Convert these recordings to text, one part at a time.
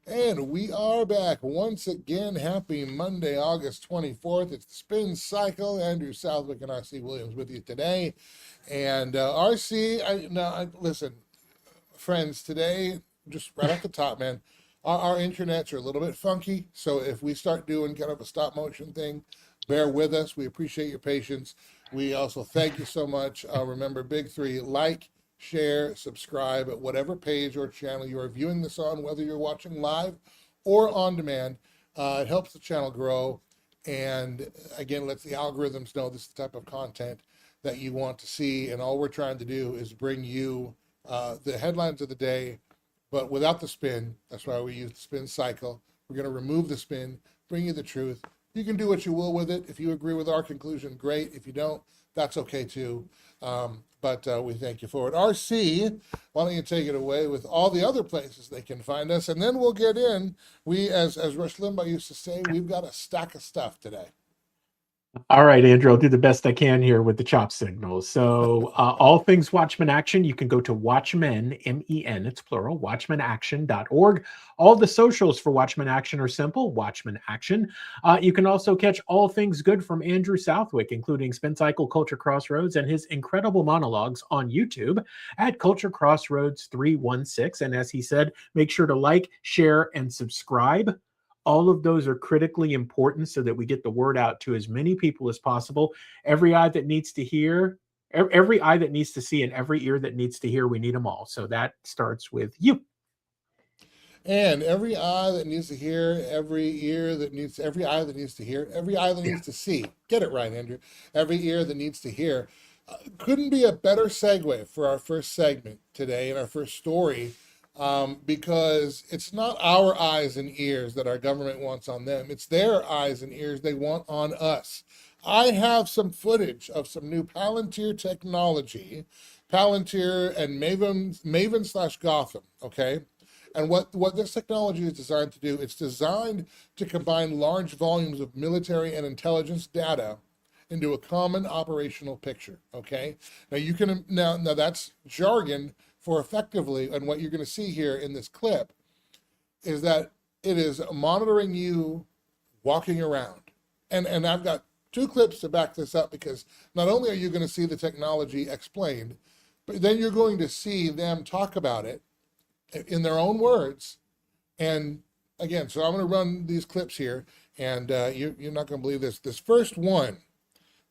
And we are back once again. Happy Monday, August 24th. It's the Spin Cycle. Andrew Southwick and RC Williams with you today. And RC, listen, friends, today, just right off the top, man, our internets are a little bit funky. So if we start doing kind of a stop motion thing, bear with us. We appreciate your patience. We also thank you so much. Remember, big three: like, share, subscribe at whatever page or channel you are viewing this on, whether you're watching live or on demand. It helps the channel grow. And again, lets the algorithms know this is the type of content that you want to see. And all we're trying to do is bring you the headlines of the day, but without the spin. That's why we use the spin cycle. We're going to remove the spin, bring you the truth. You can do what you will with it. If you agree with our conclusion, great. If you don't, that's okay too. But we thank you for it. RC, why don't you take it away with all the other places they can find us, and then we'll get in. We, as Rush Limbaugh used to say, we've got a stack of stuff today. All right, Andrew, I'll do the best I can here with the chop signals. So all things Watchmen Action, you can go to Watchmen, M-E-N, it's plural, watchmenaction.org. All the socials for Watchmen Action are simple, Watchmen Action. You can also catch all things good from Andrew Southwick, including Spin Cycle, Culture Crossroads, and his incredible monologues on YouTube at Culture Crossroads 316. And as he said, make sure to like, share, and subscribe. All of those are critically important so that we get the word out to as many people as possible. Every eye that needs to hear, every eye that needs to see, and every ear that needs to hear, we need them all. So that starts with you. And every eye that needs to hear, every eye that needs to hear, every eye that needs to see. Get it right, Andrew. Every ear that needs to hear. Couldn't be a better segue for our first segment today and our first story. Because it's not our eyes and ears that our government wants on them. It's their eyes and ears they want on us. I have some footage of some new Palantir technology, Palantir and Maven/Gotham, okay? And what this technology is designed to do, it's designed to combine large volumes of military and intelligence data into a common operational picture, okay? Now you can, now that's jargon for effectively, and what you're going to see here in this clip is that it is monitoring you walking around. And I've got two clips to back this up, because not only are you going to see the technology explained, but then you're going to see them talk about it in their own words. And again, so I'm going to run these clips here, and you're not going to believe this. This first one,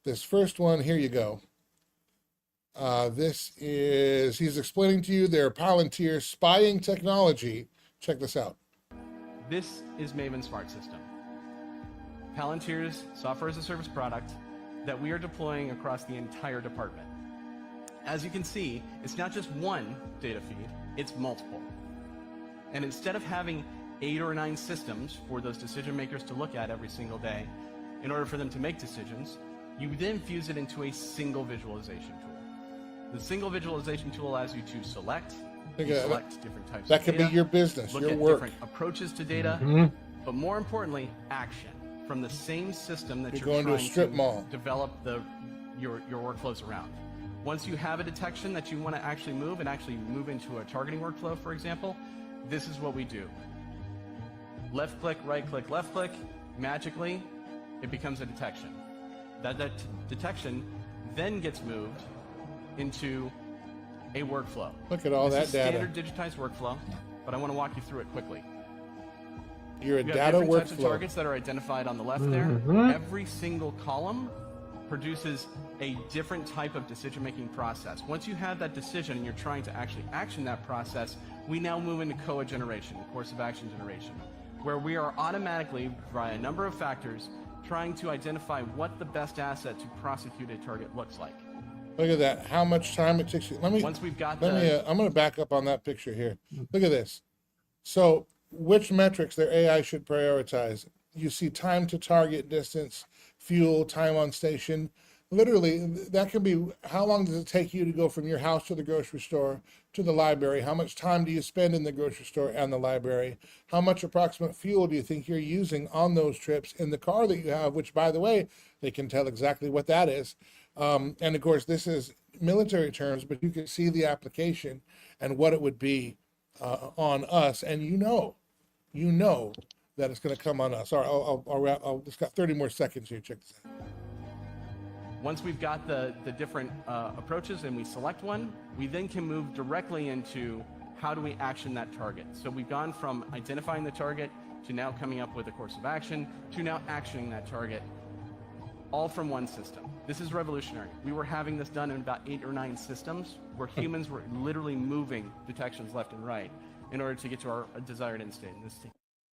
here you go. This is, he's explaining to you their Palantir spying technology. Check this out. This is Maven Smart System, Palantir's software as a service product that we are deploying across the entire department. As you can see, it's not just one data feed, it's multiple. And instead of having 8 or 9 systems for those decision makers to look at every single day, in order for them to make decisions, you then fuse it into a single visualization tool. The single visualization tool allows you to select different types of data. That could be your business, your work. Look at different approaches to data, but more importantly, action from the same system that you're going to a strip mall. Develop your workflows around. Once you have a detection that you want to actually move into a targeting workflow, for example, this is what we do. Left click, right click, left click, magically, it becomes a detection. That detection then gets moved into a workflow. Look at all that data. Standard digitized workflow, but I want to walk you through it quickly. You're a we data have different workflow. Types of targets that are identified on the left there. Every single column produces a different type of decision-making process. Once you have that decision and you're trying to actually action that process, we now move into COA generation, course of action generation, where we are automatically, via a number of factors, trying to identify what the best asset to prosecute a target looks like. Look at that, how much time it takes you. Once we've got I'm going to back up on that picture here. Look at this. So which metrics their AI should prioritize? You see time to target, distance, fuel, time on station. Literally, that can be, how long does it take you to go from your house to the grocery store to the library? How much time do you spend in the grocery store and the library? How much approximate fuel do you think you're using on those trips in the car that you have, which, by the way, they can tell exactly what that is. And of course, this is military terms, but you can see the application and what it would be on us. And you know, you know that it's going to come on us. All right, I'll just got 30 more seconds here. Check this out. Once we've got the different approaches and we select one, we then can move directly into how do we action that target. So we've gone from identifying the target to now coming up with a course of action to now actioning that target, all from one system. This is revolutionary. We were having this done in about 8 or 9 systems where humans were literally moving detections left and right in order to get to our desired end state.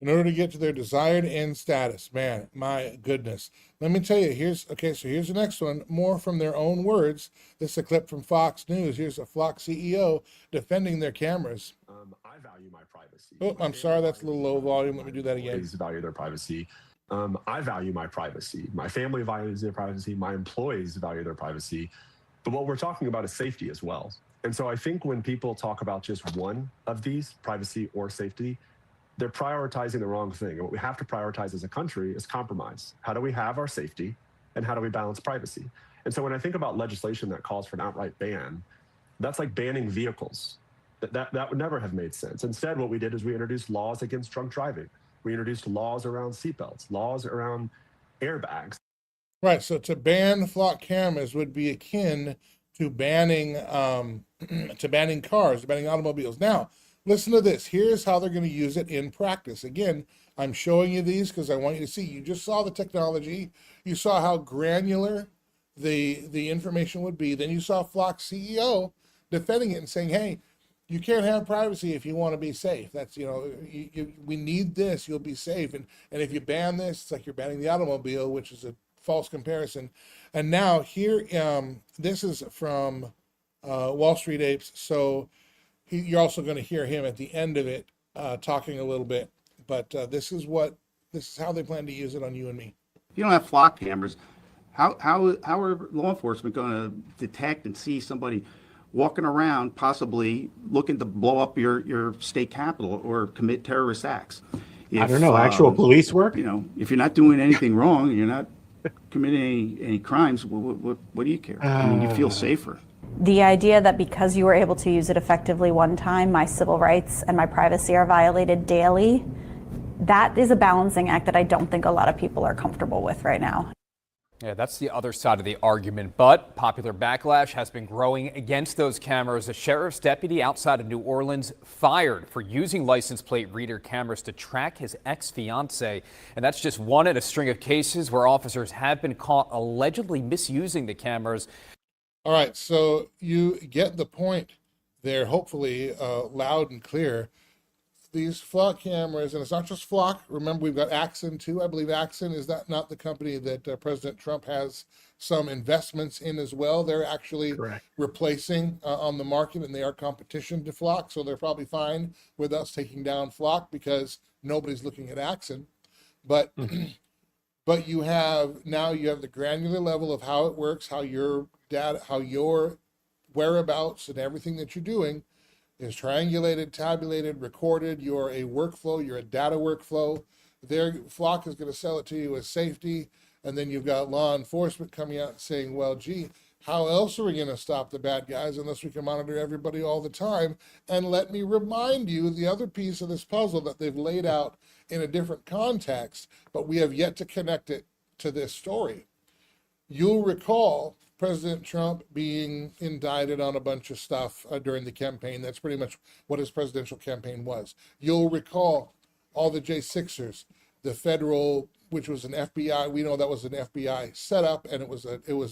In order to get to their desired end status. Man, my goodness. Let me tell you, here's the next one, more from their own words. This is a clip from Fox News. Here's a Flock CEO defending their cameras. I value my privacy. Oh, I'm sorry, that's a little low volume. Let me do that again. Employees value their privacy. I value my privacy. My family values their privacy. My employees value their privacy. But what we're talking about is safety as well. And so I think when people talk about just one of these, privacy or safety, they're prioritizing the wrong thing. And what we have to prioritize as a country is compromise. How do we have our safety and how do we balance privacy? And so when I think about legislation that calls for an outright ban, that's like banning vehicles. That would never have made sense. Instead, what we did is we introduced laws against drunk driving. We introduced laws around seatbelts, laws around airbags. Right, so to ban flock cameras would be akin to banning cars, banning automobiles. Now, listen to this. Here's how they're going to use it in practice. Again, I'm showing you these because I want you to see. You just saw the technology. You saw how granular the information would be. Then you saw Flock CEO defending it and saying, hey, you can't have privacy if you want to be safe. That's, we need this, you'll be safe. And if you ban this, it's like you're banning the automobile, which is a false comparison. And now here, this is from Wall Street Apes. So you're also going to hear him at the end of it talking a little bit. But this is how they plan to use it on you and me. If you don't have flock cameras, how are law enforcement going to detect and see somebody walking around, possibly looking to blow up your state capitol or commit terrorist acts? I don't know, actual police work? If you're not doing anything wrong, you're not committing any crimes, what do you care? I mean, you feel safer. The idea that because you were able to use it effectively one time, my civil rights and my privacy are violated daily, that is a balancing act that I don't think a lot of people are comfortable with right now. Yeah, that's the other side of the argument, but popular backlash has been growing against those cameras. A sheriff's deputy outside of New Orleans fired for using license plate reader cameras to track his ex-fiancée. And that's just one in a string of cases where officers have been caught allegedly misusing the cameras. All right, so you get the point there, hopefully loud and clear. These Flock cameras, and it's not just Flock. Remember, we've got Axon too. I believe Axon, is that not the company that President Trump has some investments in as well? They're actually replacing on the market, and they are competition to Flock, so they're probably fine with us taking down Flock because nobody's looking at Axon. But but you have the granular level of how it works, how your data, how your whereabouts and everything that you're doing is triangulated, tabulated, recorded. You're a workflow, you're a data workflow. Their Flock is going to sell it to you as safety. And then you've got law enforcement coming out and saying, well, gee, how else are we going to stop the bad guys unless we can monitor everybody all the time? And let me remind you the other piece of this puzzle that they've laid out in a different context, but we have yet to connect it to this story. You'll recall President Trump being indicted on a bunch of stuff during the campaign. That's pretty much what his presidential campaign was. You'll recall all the J6ers, the federal, which was an FBI. We know that was an FBI setup, and it was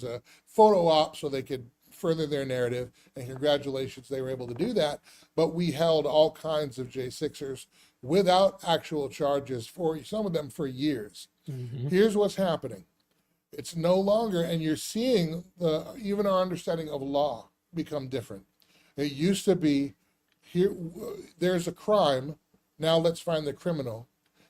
a photo op so they could further their narrative. And congratulations, they were able to do that. But we held all kinds of J6ers without actual charges for some of them for years. Mm-hmm. Here's what's happening. It's no longer, and you're seeing even our understanding of law become different. It used to be, there's a crime, now let's find the criminal.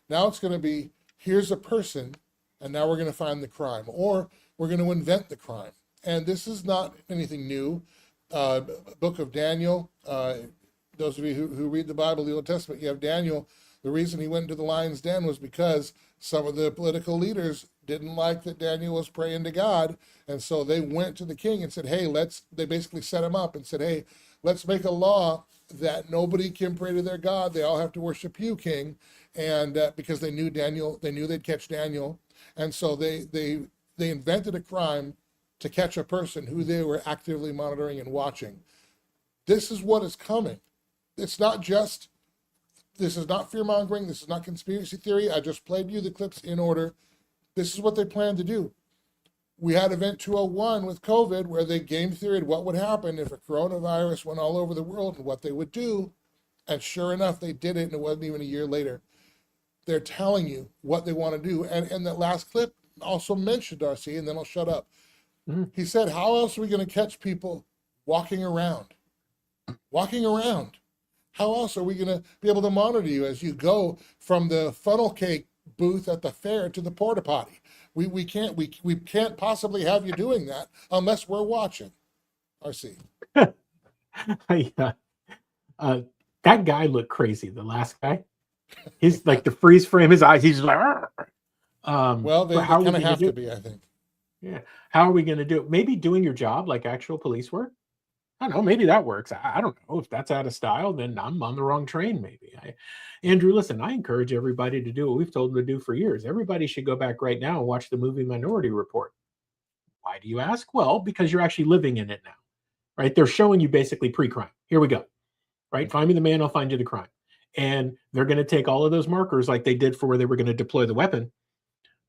Now it's going to be, here's a person, and now we're going to find the crime, or we're going to invent the crime. And this is not anything new. Book of Daniel, those of you who read the Bible, the Old Testament, you have Daniel. The reason he went into the lion's den was because some of the political leaders didn't like that Daniel was praying to God. And so they went to the king and said, hey, they basically set him up and said, hey, let's make a law that nobody can pray to their God. They all have to worship you, King. And because they knew they'd catch Daniel. And so they invented a crime to catch a person who they were actively monitoring and watching. This is what is coming. This is not fear mongering. This is not conspiracy theory. I just played you the clips in order. This is what they plan to do. We had Event 201 with COVID where they game theoried what would happen if a coronavirus went all over the world and what they would do. And sure enough, they did it, and it wasn't even a year later. They're telling you what they want to do. And that last clip also mentioned Darcy, and then I'll shut up. Mm-hmm. He said, how else are we going to catch people walking around? Walking around. How else are we going to be able to monitor you as you go from the funnel cake booth at the fair to the porta potty? We can't possibly have you doing that unless we're watching. RC. That guy looked crazy. The last guy, he's like the freeze frame. His eyes. He's like, well, they kind of have to be, I think. Yeah. How are we going to do it? Maybe doing your job like actual police work. I don't know. Maybe that works. I don't know. If that's out of style, then I'm on the wrong train. Maybe. Andrew, listen, I encourage everybody to do what we've told them to do for years. Everybody should go back right now and watch the movie Minority Report. Why do you ask? Well, because you're actually living in it now, right? They're showing you basically pre-crime. Here we go, right? Find me the man, I'll find you the crime. And they're going to take all of those markers like they did for where they were going to deploy the weapon,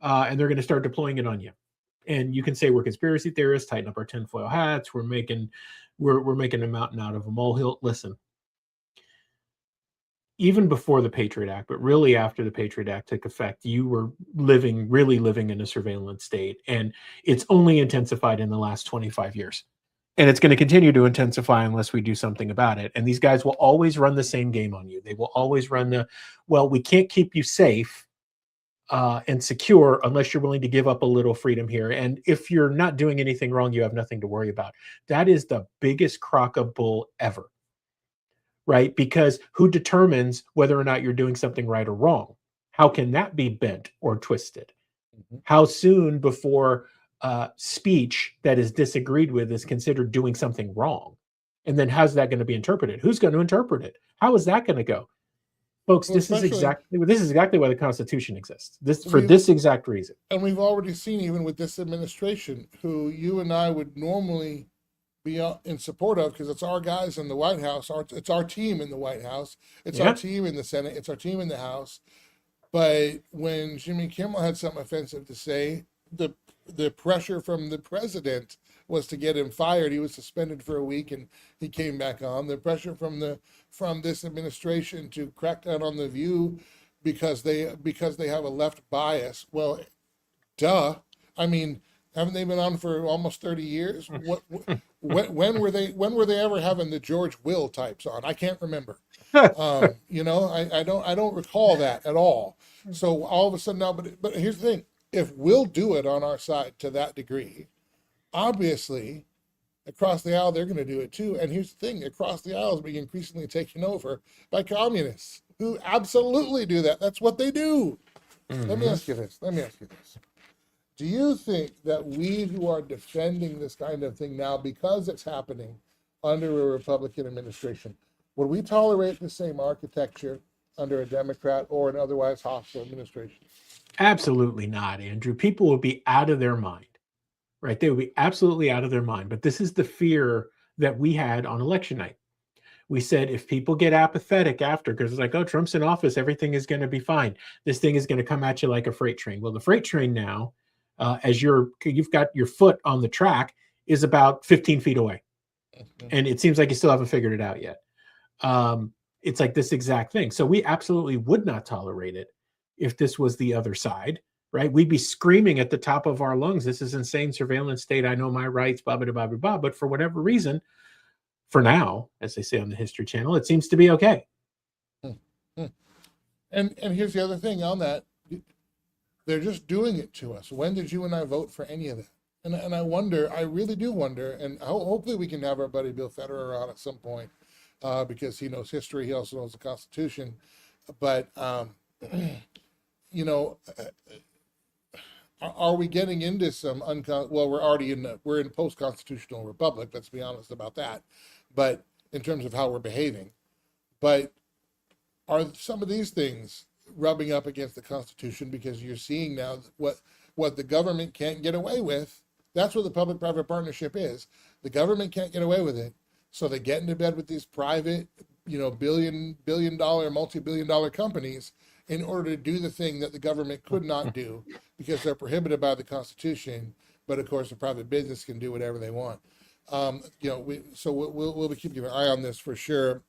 and they're going to start deploying it on you. And you can say we're conspiracy theorists, tighten up our tinfoil hats, we're making a mountain out of a molehill. Listen, even before the Patriot Act, but really after the Patriot Act took effect, you were really living in a surveillance state. And it's only intensified in the last 25 years. And it's going to continue to intensify unless we do something about it. And these guys will always run the same game on you. They will always run we can't keep you safe and secure unless you're willing to give up a little freedom here. And if you're not doing anything wrong, you have nothing to worry about. That is the biggest crock of bull ever, right? Because who determines whether or not you're doing something right or wrong? How can that be bent or twisted? Mm-hmm. How soon before speech that is disagreed with is considered doing something wrong? And then how's that going to be interpreted? Who's going to interpret it? How is that going to go? Folks, this is exactly why the Constitution exists. For this exact reason. And we've already seen, even with this administration, who you and I would normally be in support of, because it's our guys in the White House, it's our team in the White House, it's our team in the Senate, it's our team in the House. But when Jimmy Kimmel had something offensive to say, the pressure from the president was to get him fired. He was suspended for a week and he came back on. The pressure from this administration to crack down on The View because they have a left bias. Well, duh. I mean, haven't they been on for almost 30 years? When were they ever having the George Will types on? I can't remember. I don't recall that at all. So all of a sudden now, but here's the thing: if we'll do it on our side to that degree, obviously across the aisle they're going to do it too. And here's the thing: across the aisle is being increasingly taken over by communists who absolutely do that. That's what they do. Mm-hmm. Let me ask you this. Do you think that we who are defending this kind of thing now, because it's happening under a Republican administration, would we tolerate the same architecture under a Democrat or an otherwise hostile administration? Absolutely not, Andrew. People would be out of their mind, right? They would be absolutely out of their mind. But this is the fear that we had on election night. We said if people get apathetic after, because it's like, oh, Trump's in office, everything is going to be fine. This thing is going to come at you like a freight train. Well, the freight train now, as you've got your foot on the track, is about 15 feet away. Mm-hmm. And it seems like you still haven't figured it out yet. It's like this exact thing. So we absolutely would not tolerate it if this was the other side, right? We'd be screaming at the top of our lungs, this is insane surveillance state. I know my rights, blah, blah, blah, blah, blah. But for whatever reason, for now, as they say on the History Channel, it seems to be okay. And here's the other thing on that. They're just doing it to us. When did you and I vote for any of that? And I wonder, I really do wonder, and hopefully we can have our buddy Bill Federer on at some point, because he knows history, he also knows the Constitution. But, are we getting into some we're in post-constitutional republic, let's be honest about that. But in terms of how we're behaving, But are some of these things rubbing up against the Constitution? Because you're seeing now what the government can't get away with. That's what the public-private partnership is. The government can't get away with it, so they get into bed with these private, billion-dollar, multi-billion-dollar companies in order to do the thing that the government could not do because they're prohibited by the Constitution. But of course, the private business can do whatever they want. We'll be keeping an eye on this for sure.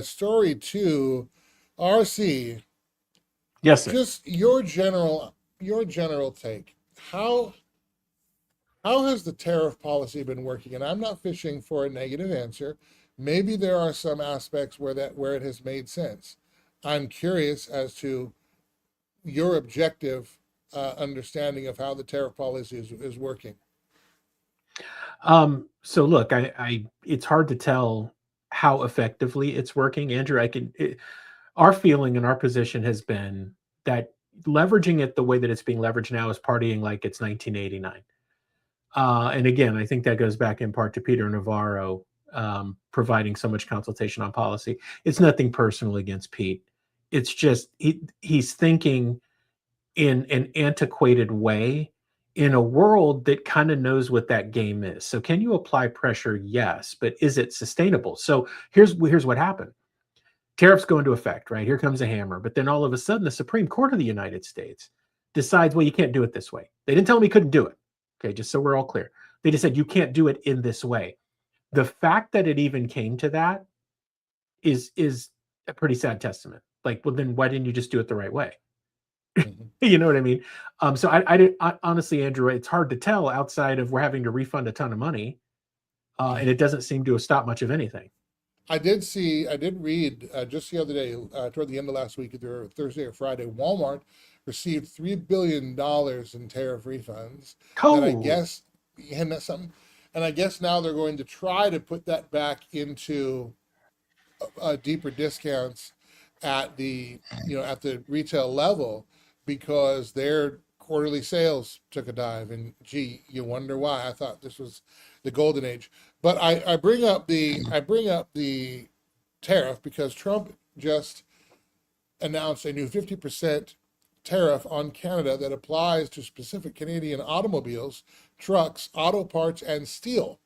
Story 2, RC. Yes, sir. Just your general take. How has the tariff policy been working? And I'm not fishing for a negative answer. Maybe there are some aspects where it has made sense. I'm curious as to your objective understanding of how the tariff policy is working. So look, it's hard to tell how effectively it's working. Andrew, our feeling and our position has been that leveraging it the way that it's being leveraged now is partying like it's 1989. And again, I think that goes back in part to Peter Navarro providing so much consultation on policy. It's nothing personal against Pete. It's just he's thinking in an antiquated way in a world that kind of knows what that game is. So can you apply pressure? Yes, but is it sustainable? So here's what happened. Tariffs go into effect, right? Here comes a hammer. But then all of a sudden, the Supreme Court of the United States decides, well, you can't do it this way. They didn't tell me you couldn't do it. Okay, just so we're all clear. They just said you can't do it in this way. The fact that it even came to that is a pretty sad testament. Like, well, then why didn't you just do it the right way? You know what I mean? So I honestly, Andrew, it's hard to tell outside of we're having to refund a ton of money, and it doesn't seem to have stopped much of anything. I did read just the other day, toward the end of last week, either Thursday or Friday, Walmart received $3 billion in tariff refunds. Cool. And I guess now they're going to try to put that back into deeper discounts at the retail level because their quarterly sales took a dive. And gee, you wonder why. I thought this was the golden age. But I bring up the tariff because Trump just announced a new 50% tariff on Canada that applies to specific Canadian automobiles, trucks, auto parts, and steel.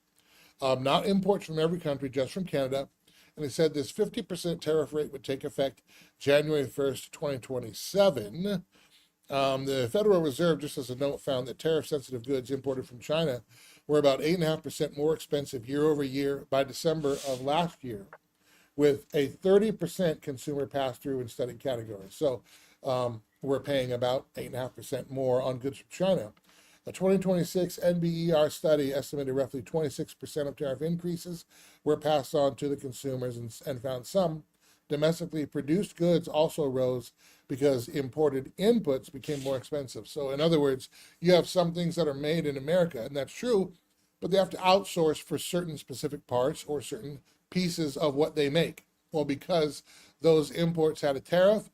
Not imports from every country, just from Canada. And he said this 50% tariff rate would take effect January 1st, 2027. The Federal Reserve, just as a note, found that tariff-sensitive goods imported from China were about 8.5% more expensive year over year by December of last year, with a 30% consumer pass-through in studied categories. So we're paying about 8.5% more on goods from China. A 2026 NBER study estimated roughly 26% of tariff increases were passed on to the consumers and found some domestically produced goods also rose because imported inputs became more expensive. So in other words, you have some things that are made in America, and that's true, but they have to outsource for certain specific parts or certain pieces of what they make. Well, because those imports had a tariff,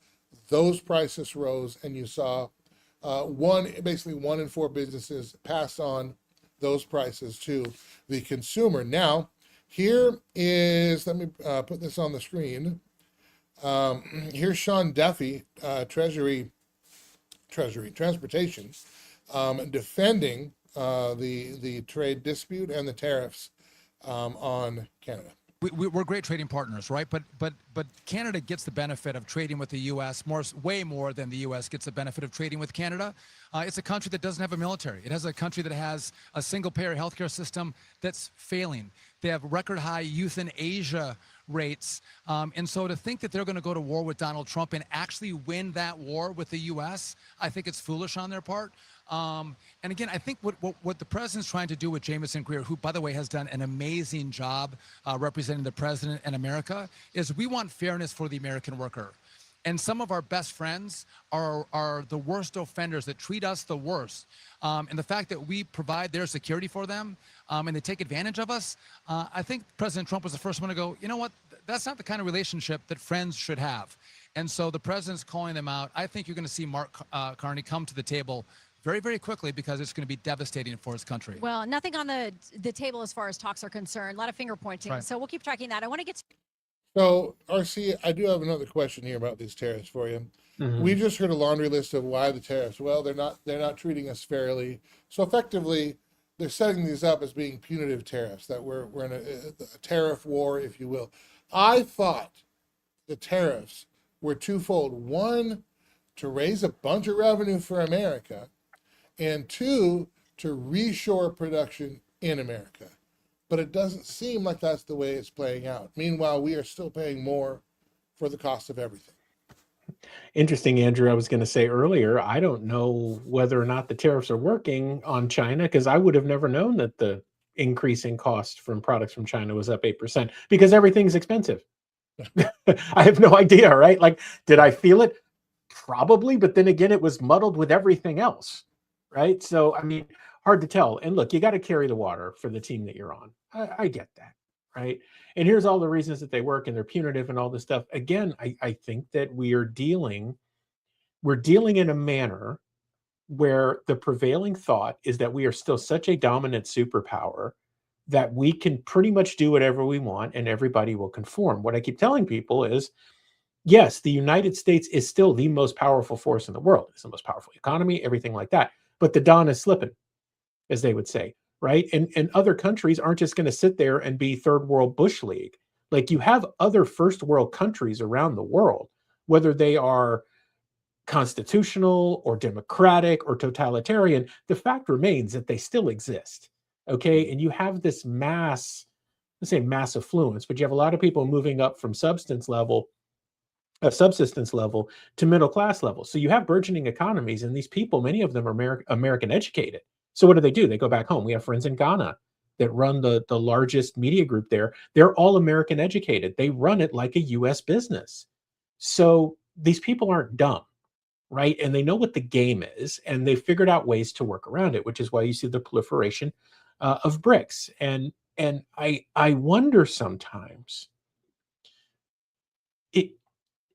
those prices rose, and you saw basically one in four businesses pass on those prices to the consumer. Now, here is, let me put this on the screen. Here's Sean Duffy, Treasury Transportation, defending the trade dispute and the tariffs on Canada. We're great trading partners, right? But Canada gets the benefit of trading with the U.S. way more than the U.S. gets the benefit of trading with Canada. It's a country that doesn't have a military. It has a country that has a single-payer healthcare system that's failing. They have record high euthanasia rates. And so to think that they're going to go to war with Donald Trump and actually win that war with the U.S., I think it's foolish on their part. And again, I think what the president's trying to do with Jamieson Greer, who, by the way, has done an amazing job representing the president and America, is we want fairness for the American worker. And some of our best friends are the worst offenders that treat us the worst. And the fact that we provide their security for them and they take advantage of us, I think President Trump was the first one to go, you know what, that's not the kind of relationship that friends should have. And so the president's calling them out. I think you're going to see Mark Carney come to the table very, very quickly because it's going to be devastating for his country. Well, nothing on the table as far as talks are concerned. A lot of finger pointing. Right. So we'll keep tracking that. I want to get to So, RC, I do have another question here about these tariffs for you. We Mhm. just heard a laundry list of why the tariffs. Well, they're not treating us fairly. So effectively, they're setting these up as being punitive tariffs, that we're in a tariff war, if you will. I thought the tariffs were twofold. One, to raise a bunch of revenue for America, and two, to reshore production in America. But it doesn't seem like that's the way it's playing out. Meanwhile, we are still paying more for the cost of everything. Interesting, Andrew. I was going to say earlier, I don't know whether or not the tariffs are working on China because I would have never known that the increase in cost from products from China was up 8% because everything's expensive. I have no idea, right? Like, did I feel it? Probably, but then again, it was muddled with everything else, right? So, I mean, hard to tell. And look, you got to carry the water for the team that you're on. I get that, right? And here's all the reasons that they work and they're punitive and all this stuff. Again, I think that we're dealing in a manner where the prevailing thought is that we are still such a dominant superpower that we can pretty much do whatever we want and everybody will conform. What I keep telling people is, yes, the United States is still the most powerful force in the world. It's the most powerful economy, everything like that. But the Don is slipping, as they would say, right? And other countries aren't just going to sit there and be third world Bush League. Like you have other first world countries around the world, whether they are constitutional or democratic or totalitarian, the fact remains that they still exist. Okay. And you have this mass, let's say mass affluence, but you have a lot of people moving up from subsistence level to middle class level. So you have burgeoning economies, and these people, many of them are American educated. So what do? They go back home. We have friends in Ghana that run the largest media group there. They're all American educated. They run it like a U.S. business. So these people aren't dumb, right? And they know what the game is, and they figured out ways to work around it, which is why you see the proliferation of BRICS. And I wonder sometimes, it,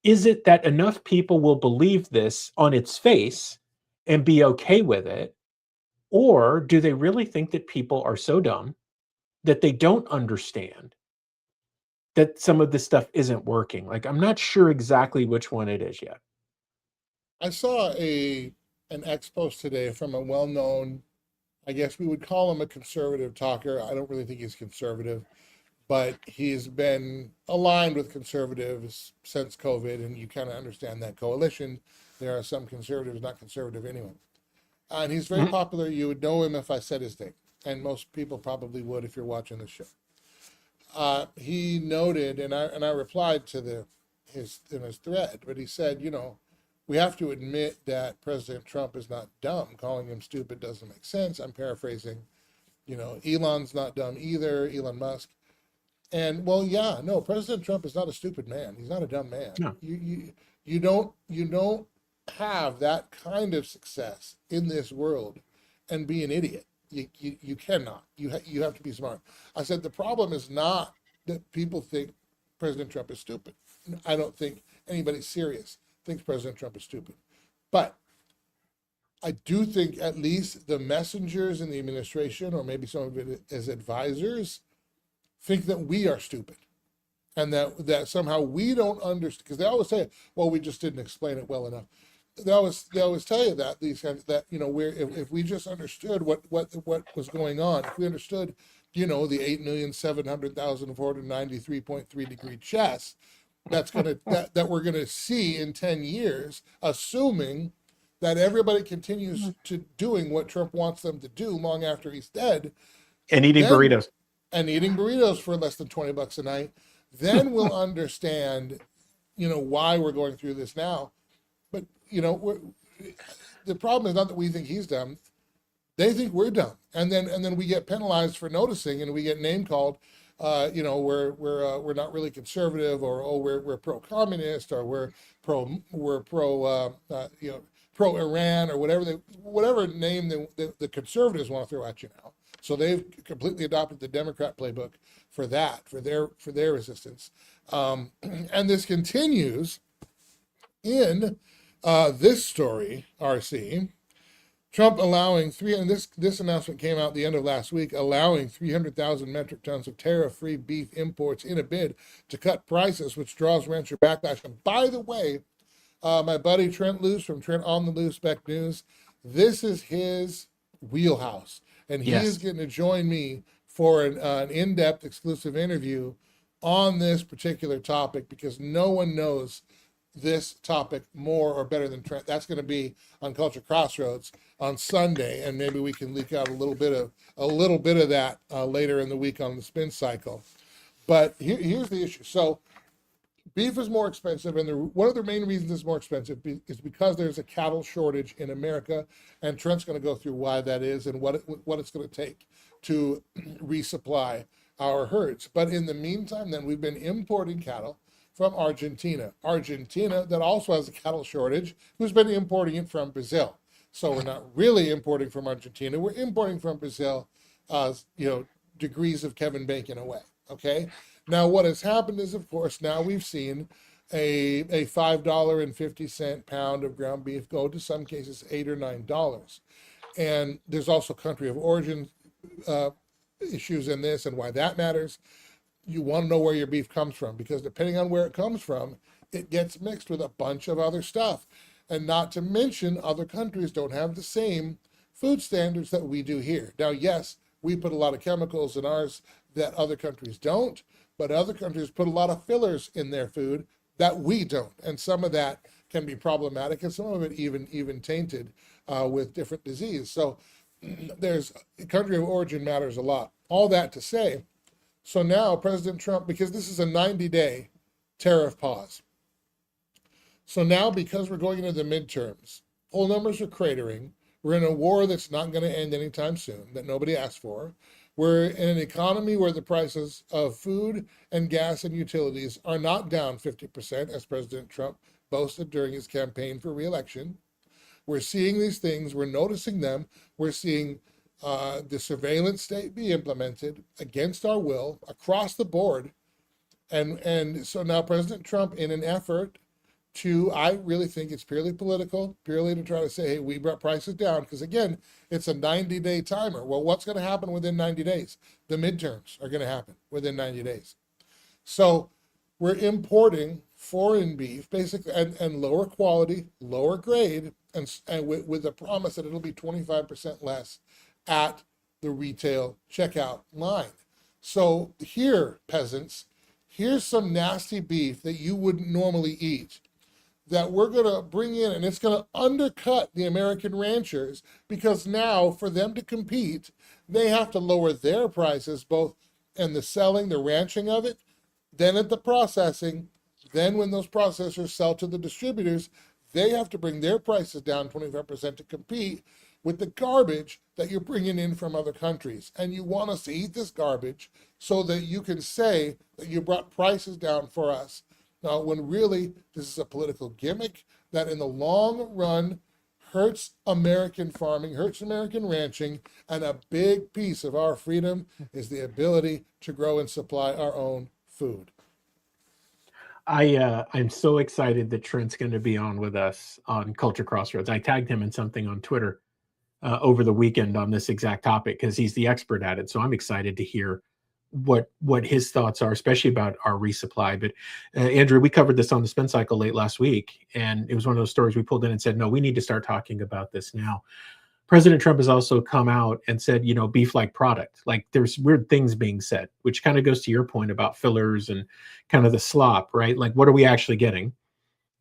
is it that enough people will believe this on its face and be okay with it? Or do they really think that people are so dumb that they don't understand that some of this stuff isn't working? Like, I'm not sure exactly which one it is yet. I saw an X post today from a well-known, I guess we would call him a conservative talker. I don't really think he's conservative, but he's been aligned with conservatives since COVID, and you kind of understand that coalition. There are some conservatives not conservative anyway. And he's very Mhm. popular. You would know him if I said his name, and most people probably would if you're watching the show. He noted, and I replied to his in his thread, but he said, we have to admit that President Trump is not dumb. Calling him stupid doesn't make sense. I'm paraphrasing. Elon's not dumb either. Elon Musk. And well, yeah, no, President Trump is not a stupid man. He's not a dumb man. No. You don't have that kind of success in this world and be an idiot. You cannot. You have to be smart. I said the problem is not that people think President Trump is stupid. I don't think anybody serious thinks President Trump is stupid. But I do think at least the messengers in the administration, or maybe some of it as advisors, think that we are stupid, and that somehow we don't understand, because they always say, well, we just didn't explain it well enough. They always tell you that these kinds that we're if we just understood what was going on, if we understood the 8,700,493.3 chess that we're gonna see in 10 years, assuming that everybody continues to doing what Trump wants them to do long after he's dead, And eating then burritos. and eating burritos for less than $20 a night, then we'll understand, why we're going through this now. But the problem is not that we think he's dumb; they think we're dumb, and then we get penalized for noticing, and we get name called. We're not really conservative, or we're pro communist, or pro Iran, or whatever name the conservatives want to throw at you now. So they've completely adopted the Democrat playbook for that, for their resistance, and this continues in this story, RC. Trump allowing and this announcement came out the end of last week, allowing 300,000 metric tons of tariff-free beef imports in a bid to cut prices, which draws rancher backlash. And by the way, my buddy Trent Loose from Trent on the Loose Spec News, this is his wheelhouse, and he is going to join me for an in-depth exclusive interview on this particular topic, because no one knows this topic more or better than Trent. That's going to be on Culture Crossroads on Sunday, and maybe we can leak out a little bit of that later in the week on the Spin Cycle. But here's the issue. So beef is more expensive, and one of the main reasons it's more expensive is because there's a cattle shortage in America, and Trent's going to go through why that is and what it's going to take to resupply our herds. But in the meantime, then we've been importing cattle from Argentina that also has a cattle shortage, who's been importing it from Brazil. So we're not really importing from Argentina, we're importing from Brazil, degrees of Kevin Bacon away, okay? Now what has happened is, of course, now we've seen a $5.50 pound of ground beef go to some cases $8 or $9. And there's also country of origin issues in this, and why that matters. You want to know where your beef comes from, because depending on where it comes from, it gets mixed with a bunch of other stuff. And not to mention, other countries don't have the same food standards that we do here. Now, yes, we put a lot of chemicals in ours that other countries don't, but other countries put a lot of fillers in their food that we don't. And some of that can be problematic, and some of it even tainted with different disease. So there's country of origin matters a lot. All that to say, so now President Trump, because this is a 90-day tariff pause. So now, because we're going into the midterms, poll numbers are cratering. We're in a war that's not going to end anytime soon, that nobody asked for. We're in an economy where the prices of food and gas and utilities are not down 50%, as President Trump boasted during his campaign for re-election. We're seeing these things, we're noticing them, we're seeing the surveillance state be implemented against our will across the board. And so now President Trump, in an effort to, I really think it's purely political, purely to try to say, hey, we brought prices down, because again, it's a 90-day timer. Well, what's going to happen within 90 days? The midterms are going to happen within 90 days. So we're importing foreign beef, basically, and lower quality, lower grade, and with the promise that it'll be 25% less at the retail checkout line. So here, peasants, here's some nasty beef that you wouldn't normally eat, that we're going to bring in, and it's going to undercut the American ranchers, because now for them to compete, they have to lower their prices, both in the selling, the ranching of it, then at the processing, then when those processors sell to the distributors, they have to bring their prices down 25% to compete with the garbage that you're bringing in from other countries. And you want us to eat this garbage so that you can say that you brought prices down for us. Now, when really this is a political gimmick that in the long run hurts American farming, hurts American ranching, and a big piece of our freedom is the ability to grow and supply our own food. I'm so excited that Trent's going to be on with us on Culture Crossroads. I tagged him in something on Twitter over the weekend on this exact topic, because he's the expert at it. So I'm excited to hear what his thoughts are, especially about our resupply. But Andrew, we covered this on the Spin Cycle late last week, and it was one of those stories we pulled in and said, no, we need to start talking about this now. President Trump has also come out and said, beef-like product. Like, there's weird things being said, which kind of goes to your point about fillers and kind of the slop, right? Like, what are we actually getting?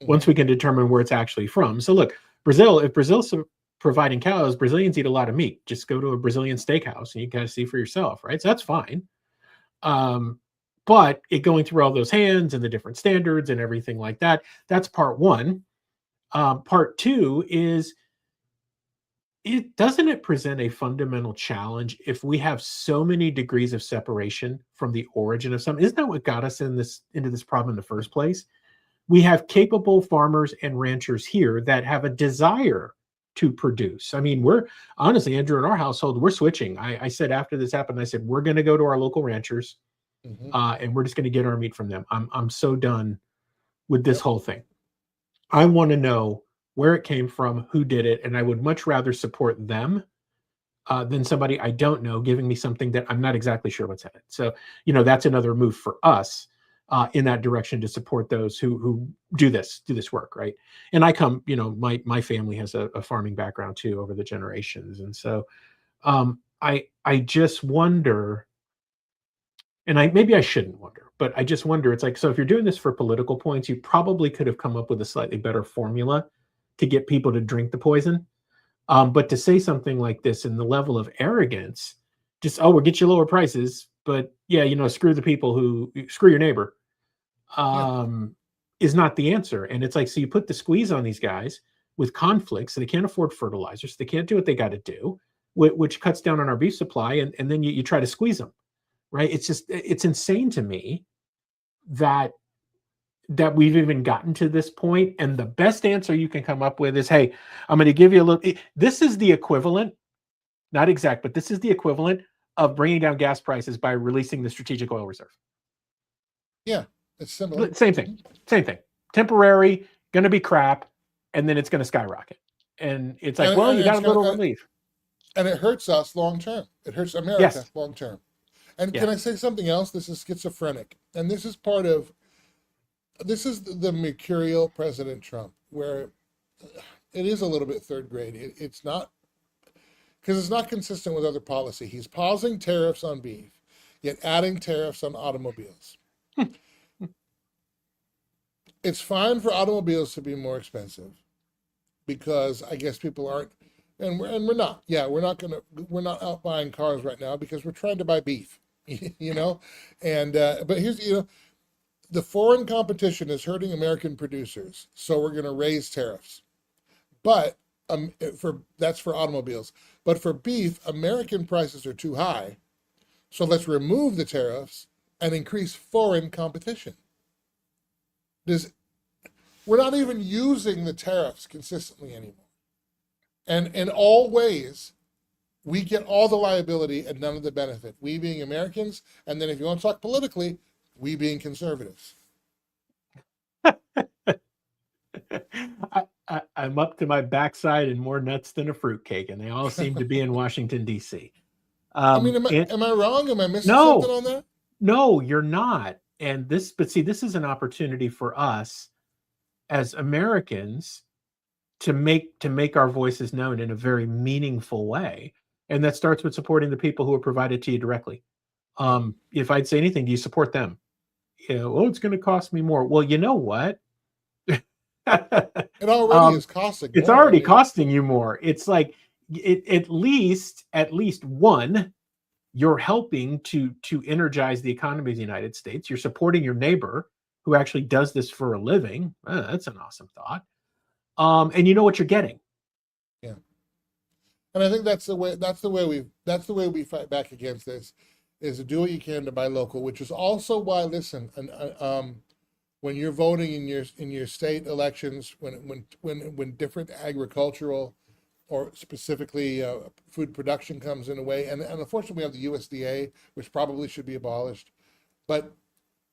Once we can determine where it's actually from. So look, if Brazil's providing cows, Brazilians eat a lot of meat. Just go to a Brazilian steakhouse and you kind of see for yourself, right? So that's fine. But it going through all those hands and the different standards and everything like that, that's part one. Part two is, doesn't it present a fundamental challenge if we have so many degrees of separation from the origin of something? Isn't that what got us into this problem in the first place? We have capable farmers and ranchers here that have a desire to produce. I mean, we're honestly, Andrew, in our household, we're switching. I said after this happened, I said, we're going to go to our local ranchers and we're just going to get our meat from them. I'm so done with this whole thing. I want to know where it came from, who did it, and I would much rather support them than somebody I don't know giving me something that I'm not exactly sure what's in it. So, that's another move for us in that direction to support those who do this work, right? And I come, my family has a farming background too over the generations, and so I just wonder, and maybe I shouldn't wonder, but I just wonder. It's like, so if you're doing this for political points, you probably could have come up with a slightly better formula to get people to drink the poison. But to say something like this in the level of arrogance, just, we'll get you lower prices, but yeah, screw the people screw your neighbor, is not the answer. And it's like, so you put the squeeze on these guys with conflicts, so they can't afford fertilizers, they can't do what they got to do, which cuts down on our beef supply, and then you try to squeeze them, right? It's insane to me that we've even gotten to this point, and the best answer you can come up with is, hey, I'm going to give you a little. This is the equivalent, not exact, but this is the equivalent of bringing down gas prices by releasing the strategic oil reserve. Yeah, it's similar. Same thing. Temporary, going to be crap, and then it's going to skyrocket. And it's like, you got a little relief. And it hurts us long term. It hurts America long term. And can I say something else? This is schizophrenic. And this is the mercurial President Trump, where it is a little bit third grade. It's not, because it's not consistent with other policy. He's pausing tariffs on beef, yet adding tariffs on automobiles. It's fine for automobiles to be more expensive because I guess people aren't, and we're not. Yeah, we're not out buying cars right now because we're trying to buy beef, And but here's the foreign competition is hurting American producers, so we're going to raise tariffs. But that's for automobiles. But for beef, American prices are too high, so let's remove the tariffs and increase foreign competition. We're not even using the tariffs consistently anymore. And in all ways, we get all the liability and none of the benefit. We being Americans, and then if you want to talk politically, we being conservatives. I'm up to my backside in more nuts than a fruitcake, and they all seem to be in Washington, D.C. Am I wrong? Am I missing something on that? No, you're not. And this is an opportunity for us as Americans to make our voices known in a very meaningful way. And that starts with supporting the people who are provided to you directly. If I'd say anything, do you support them? It's going to cost me more. Well, you know what? It already is costing. It's already costing you more. It's like at least one, you're helping to energize the economy of the United States. You're supporting your neighbor who actually does this for a living. That's an awesome thought. And you know what you're getting. Yeah. And I think that's the way we fight back against this, is to do what you can to buy local, which is also why, listen, when you're voting in your state elections, when different agricultural or specifically food production comes in a way, and unfortunately we have the USDA, which probably should be abolished, but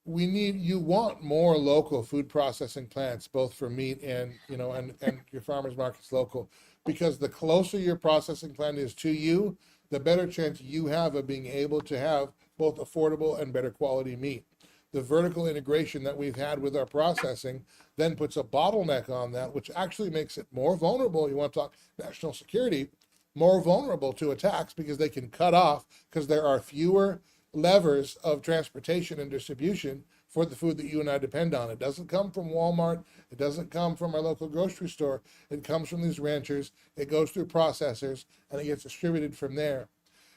you want more local food processing plants, both for meat and your farmers markets local, because the closer your processing plant is to you, the better chance you have of being able to have both affordable and better quality meat. The vertical integration that we've had with our processing then puts a bottleneck on that, which actually makes it more vulnerable. You want to talk national security, more vulnerable to attacks because they can cut off, because there are fewer levers of transportation and distribution for the food that you and I depend on. It doesn't come from Walmart. It doesn't come from our local grocery store. It comes from these ranchers. It goes through processors and it gets distributed from there.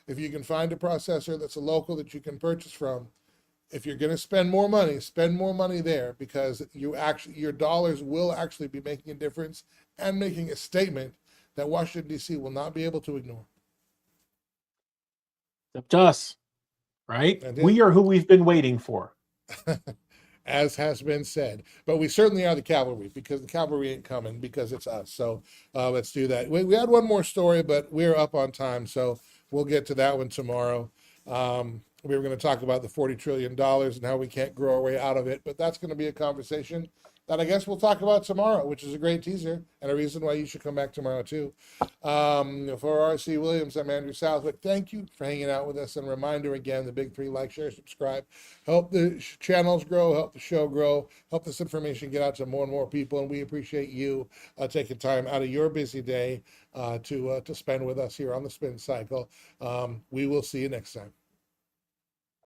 If you can find a processor that's a local that you can purchase from, if you're going to spend more money there, because your dollars will actually be making a difference and making a statement that Washington, D.C. will not be able to ignore. It's up to us, right? We are who we've been waiting for. As has been said. But we certainly are the cavalry, because the cavalry ain't coming because it's us. So let's do that. We had one more story, but we're up on time, so we'll get to that one tomorrow. We were going to talk about the $40 trillion and how we can't grow our way out of it, but that's going to be a conversation that I guess we'll talk about tomorrow, which is a great teaser and a reason why you should come back tomorrow too. For R.C. Williams, I'm Andrew Southwick. Thank you for hanging out with us. And reminder again, the big three: like, share, subscribe. Help the channels grow, help the show grow, help this information get out to more and more people. And we appreciate you taking time out of your busy day to spend with us here on the Spin Cycle. We will see you next time.